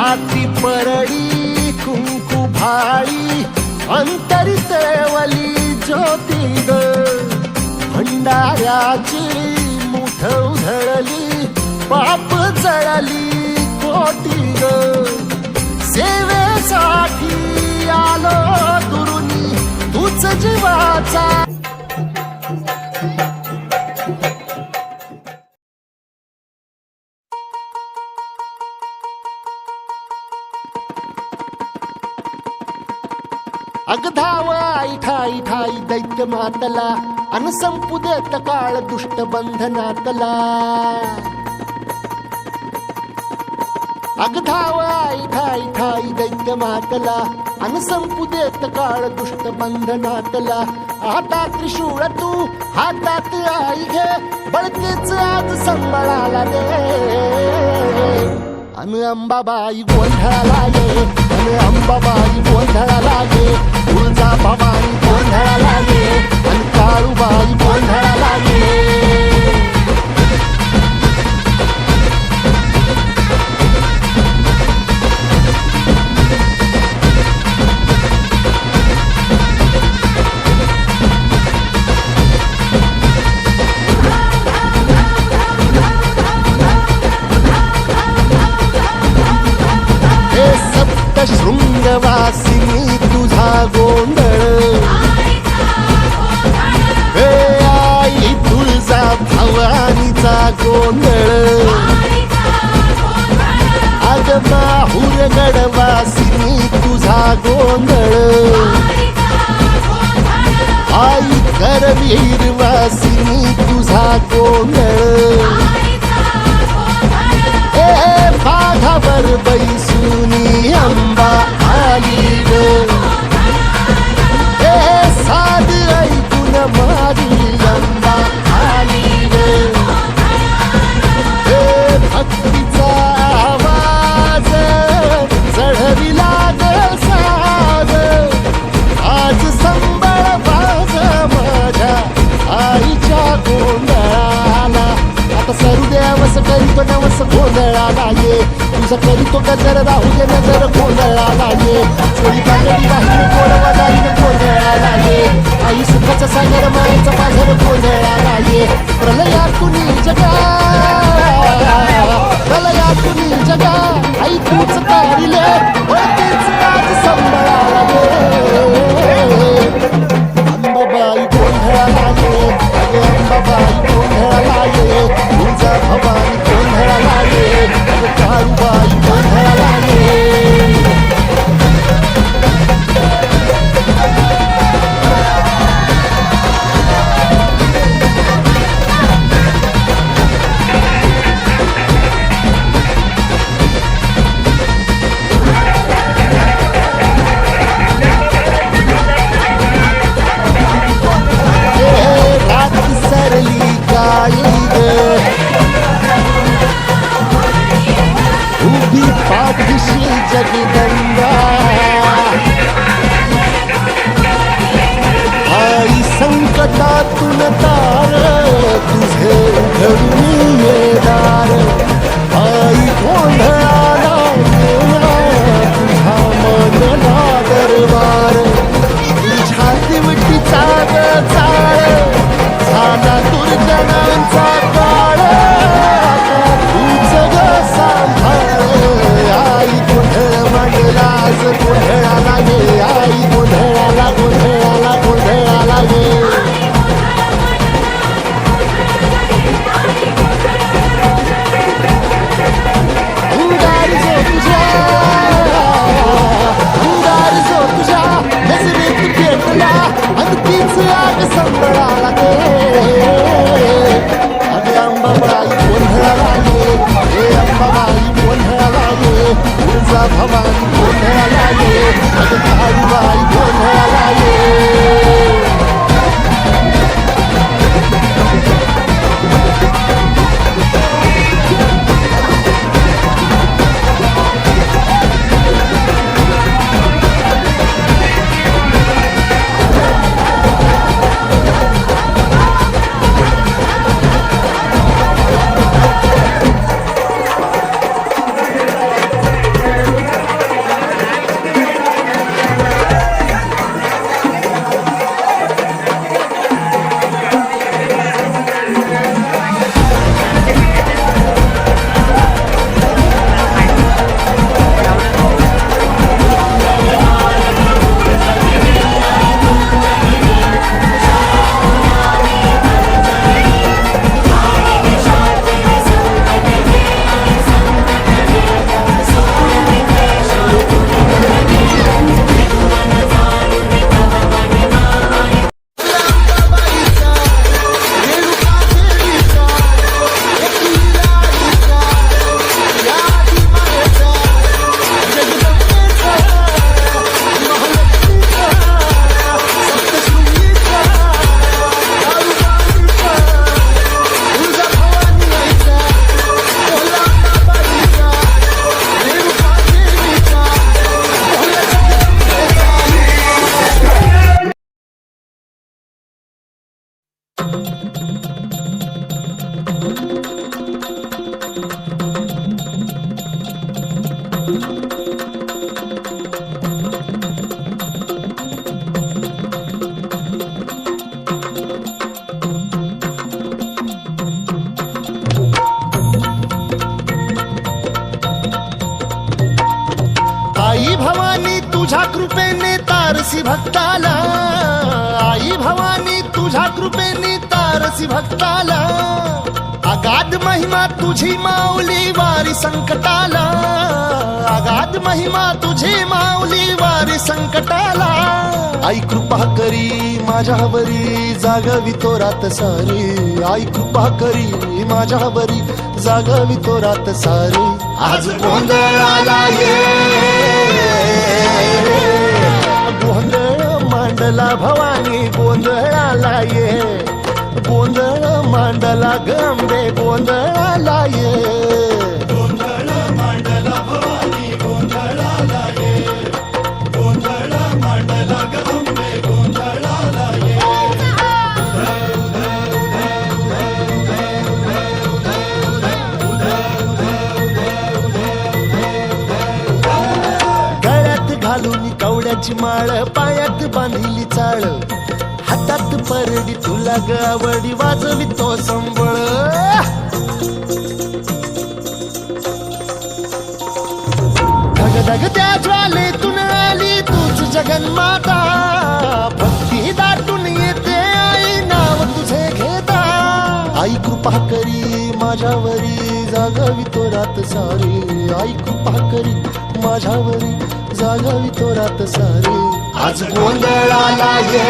हाती परडी कुंकू भाळी अंतरी तेवली ज्योती ग भंडाऱ्याची मुठ उधळली पाप जळली कोटी ग सेवेसाठी आलो दुरुनी तूच जीवाचा अगधाव आई ठाई ठाई दैत्य मातला अन संपू देत काळ दुष्ट बंधनातला अगधाव आई ठाई ठाई दैत्य मातला अन संपू देत काळ दुष्ट बंधनातला आता त्रिशूळ तू हातात आई घे बळतेच आज संबळाला दे अन अंबाबाई गोंधळाला ये अन अंबाबाई गोंधळाला ये तुळजा भवानी गोंधळाला ये अन काळूबाई गोंधळाला ये शृंगवासिनी तुझा गोंधळ हे आई तुळजा भवानीचा गोंधळ अग माहुर गडवासिनी तुझा गोंधळ आई करवीर वासिनी तुझा गोंधळ बाघावर बैसुनी अंबा आली ग साध ऐकून मारी अंबा आली ग भक्तीचा आवाज चढविला ग साज आज संबळ बाज माझ्या आईच्या गोंधळाला आता सरुदेवस करीतो नवस गोंधळाला ये तुझं करीतो गजर राहू दे नजर गोंधळाला ये चोरी पांढरी राहील गोडवा जाईल गोंधळाला ये आई सुखाचा सागर मायेचा पाझर गोंधळाला ये प्रलयातून जगा प्रलयातून जगा आई तूच तारिले तेच आज संबळाला ये अंबाबाई गोंधळाला ये अंबाबाई गोंधळाला ये तुझा भवानी गोंधळाला ये काळूबाई गोंधळाला ये भक्ताला, आई भवानी तुझ्या कृपेने तारसी भक्ताला. अगाध महिमा तुझी माऊली वारी संकटाला, अगाध महिमा तुझी माऊली वारी संकटाला. आई कृपा करी माझ्यावरी जागवी तो रात सारी, आई कृपा करी माझ्यावरी जागवी तो रात सारी. आज गोंधळाला ये, गोंधळ मांडला भवानी गोंधळाला ये, गोंधळ मांडला गंबे गोंधळाला ये. गोंधळ मांडला भवानी गोंधळाला ये, गोंधळ मांडला गंबे गोंधळाला ये. गळ्यात घालून कवड्याची माळ, पायात बांधिली चाळ, हातात परडी तुला गावडी वाजवी तो संबळ. धगधग त्या ज्वालेतून आली तूच जगन्माता, भक्ती दाटून येते आई नाव तुझे घेता. आई कृपा करी माझ्यावरी जागवी तो रात सारी, आई कृपा करी माझ्यावरी जागवी तो रात सारी. आज गोंधळाला ये,